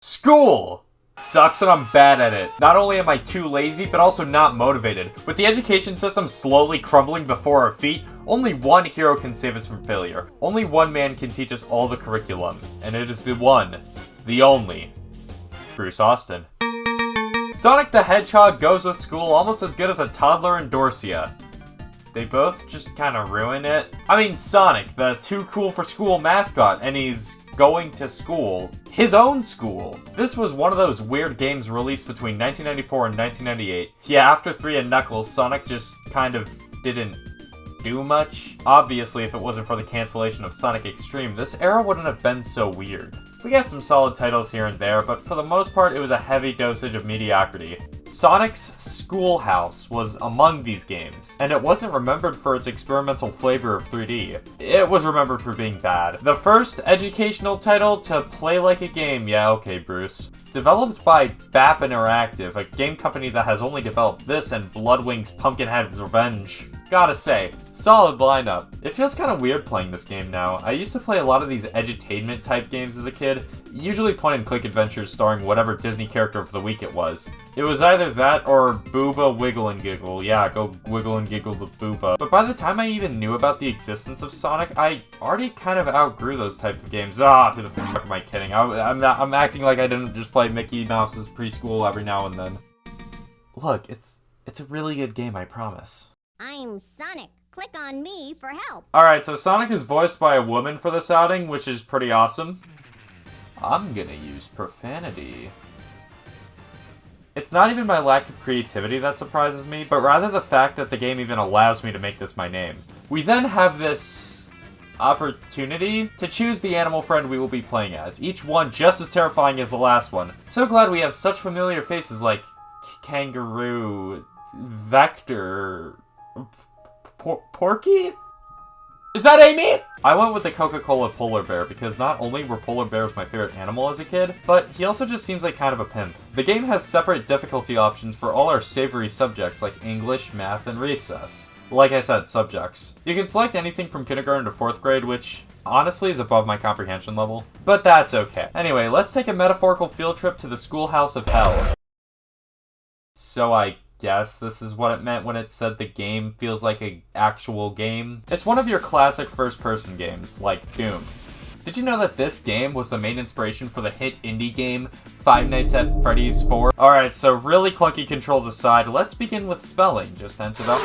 School! Sucks and I'm bad at it. Not only am I too lazy, but also not motivated. With the education system slowly crumbling before our feet, only one hero can save us from failure. Only one man can teach us all the curriculum. And it is the one, the only, Bruce Austin. Sonic the Hedgehog goes with school almost as good as a toddler in Dorsia. They both just kind of ruin it. I mean, Sonic, the too cool for school mascot, and he's going to school. His own school. This was one of those weird games released between 1994 and 1998. Yeah, after 3 and Knuckles, Sonic just kind of didn't do much. Obviously, if it wasn't for the cancellation of Sonic Extreme, this era wouldn't have been so weird. We got some solid titles here and there, but for the most part, it was a heavy dosage of mediocrity. Sonic's Schoolhouse was among these games, and it wasn't remembered for its experimental flavor of 3D. It was remembered for being bad. The first educational title to play like a game, yeah, okay, Bruce. Developed by BAP Interactive, a game company that has only developed this and Bloodwing's Pumpkinhead's Revenge. Gotta say, solid lineup. It feels kind of weird playing this game now. I used to play a lot of these edutainment type games as a kid, usually point-and-click adventures starring whatever Disney character of the week it was. It was either that or Booba Wiggle and Giggle. Yeah, go wiggle and giggle with Booba. But by the time I even knew about the existence of Sonic, I already kind of outgrew those type of games. Ah, who the fuck am I kidding? I'm acting like I didn't just play Mickey Mouse's preschool every now and then. Look, it's a really good game, I promise. I'm Sonic. Click on me for help. Alright, so Sonic is voiced by a woman for this outing, which is pretty awesome. I'm gonna use profanity. It's not even my lack of creativity that surprises me, but rather the fact that the game even allows me to make this my name. We then have this opportunity to choose the animal friend we will be playing as, each one just as terrifying as the last one. So glad we have such familiar faces like Kangaroo, Vector, Porky? Is that Amy? I went with the Coca-Cola polar bear because not only were polar bears my favorite animal as a kid, but he also just seems like kind of a pimp. The game has separate difficulty options for all our savory subjects like English, math, and recess. Like I said, subjects. You can select anything from kindergarten to 4th grade, which honestly is above my comprehension level, but that's okay. Anyway, let's take a metaphorical field trip to the Schoolhouse of Hell. So I guess this is what it meant when it said the game feels like an actual game. It's one of your classic first-person games, like Doom. Did you know that this game was the main inspiration for the hit indie game Five Nights at Freddy's 4? Alright, so really clunky controls aside, let's begin with spelling. Just enter them.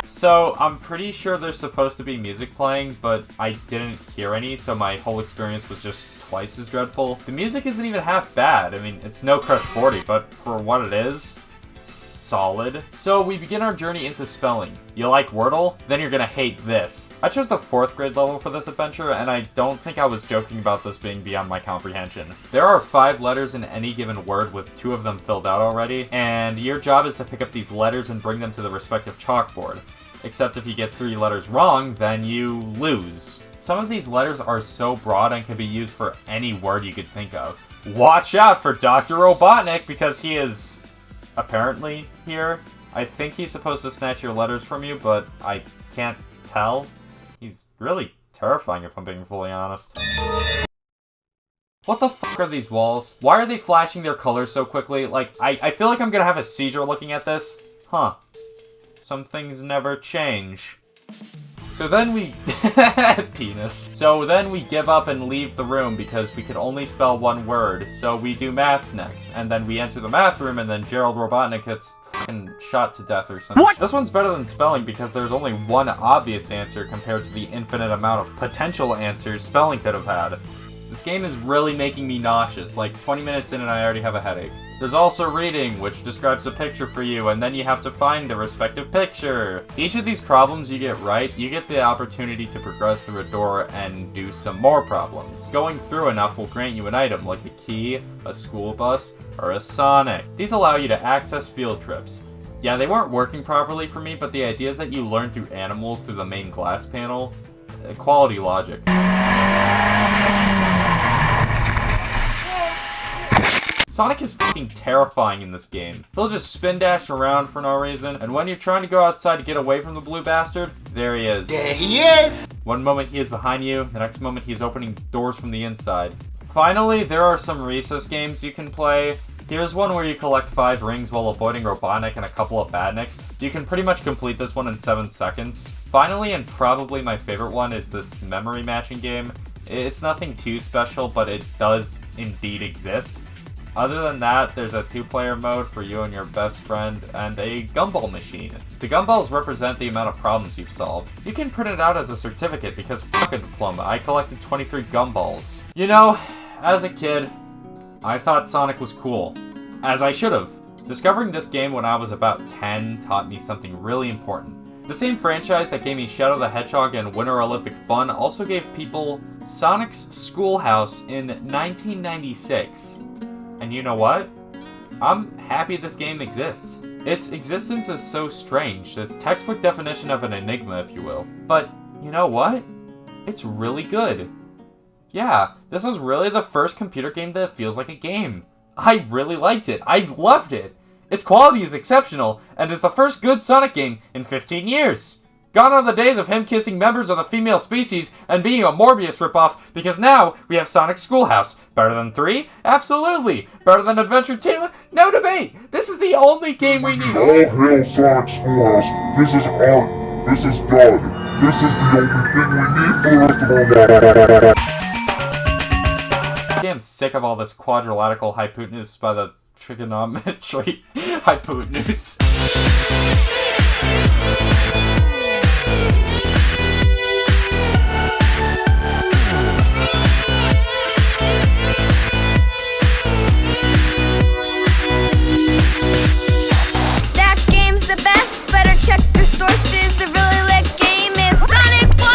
So, I'm pretty sure there's supposed to be music playing, but I didn't hear any, so my whole experience was just twice as dreadful. The music isn't even half bad. I mean, it's no Crush 40, but for what it is, solid. So we begin our journey into spelling. You like Wordle? Then you're gonna hate this. I chose the 4th grade level for this adventure, and I don't think I was joking about this being beyond my comprehension. There are 5 letters in any given word with 2 of them filled out already, and your job is to pick up these letters and bring them to the respective chalkboard. Except if you get 3 letters wrong, then you lose. Some of these letters are so broad and can be used for any word you could think of. Watch out for Dr. Robotnik because he is apparently here. I think he's supposed to snatch your letters from you, but I can't tell. He's really terrifying if I'm being fully honest. What the fuck are these walls? Why are they flashing their colors so quickly? Like, I feel like I'm gonna have a seizure looking at this. Huh. Some things never change. So then we... penis. So then we give up and leave the room because we could only spell one word. So we do math next. And then we enter the math room and then Gerald Robotnik gets fucking shot to death or something. What? This one's better than spelling because there's only one obvious answer compared to the infinite amount of potential answers spelling could have had. This game is really making me nauseous. Like 20 minutes in and I already have a headache. There's also reading, which describes a picture for you, and then you have to find the respective picture. Each of these problems you get right, you get the opportunity to progress through a door and do some more problems. Going through enough will grant you an item, like a key, a school bus, or a Sonic. These allow you to access field trips. Yeah, they weren't working properly for me, but the idea is that you learn through animals through the main glass panel. Quality logic. Sonic is fucking terrifying in this game. He'll just spin dash around for no reason, and when you're trying to go outside to get away from the blue bastard, there he is. There he is! One moment he is behind you, the next moment he is opening doors from the inside. Finally, there are some recess games you can play. Here's one where you collect 5 rings while avoiding Robotnik and a couple of Badniks. You can pretty much complete this one in 7 seconds. Finally, and probably my favorite one, is this memory matching game. It's nothing too special, but it does indeed exist. Other than that, there's a 2-player mode for you and your best friend, and a gumball machine. The gumballs represent the amount of problems you've solved. You can print it out as a certificate because fucking diploma, I collected 23 gumballs. You know, as a kid, I thought Sonic was cool. As I should have. Discovering this game when I was about 10 taught me something really important. The same franchise that gave me Shadow the Hedgehog and Winter Olympic Fun also gave people Sonic's Schoolhouse in 1996. And you know what? I'm happy this game exists. Its existence is so strange, the textbook definition of an enigma, if you will. But, you know what? It's really good. Yeah, this is really the first computer game that feels like a game. I really liked it. I loved it. Its quality is exceptional, and is the first good Sonic game in 15 years. Gone are the days of him kissing members of the female species and being a Morbius ripoff, because now we have Sonic Schoolhouse. Better than 3? Absolutely. Better than Adventure 2? No debate. This is the only game we need. All hail Sonic Schoolhouse. This is art. This is God. This is the only thing we need for the rest of our lives. I'm sick of all this quadrilateral hypotenuse by the trigonometry hypotenuse.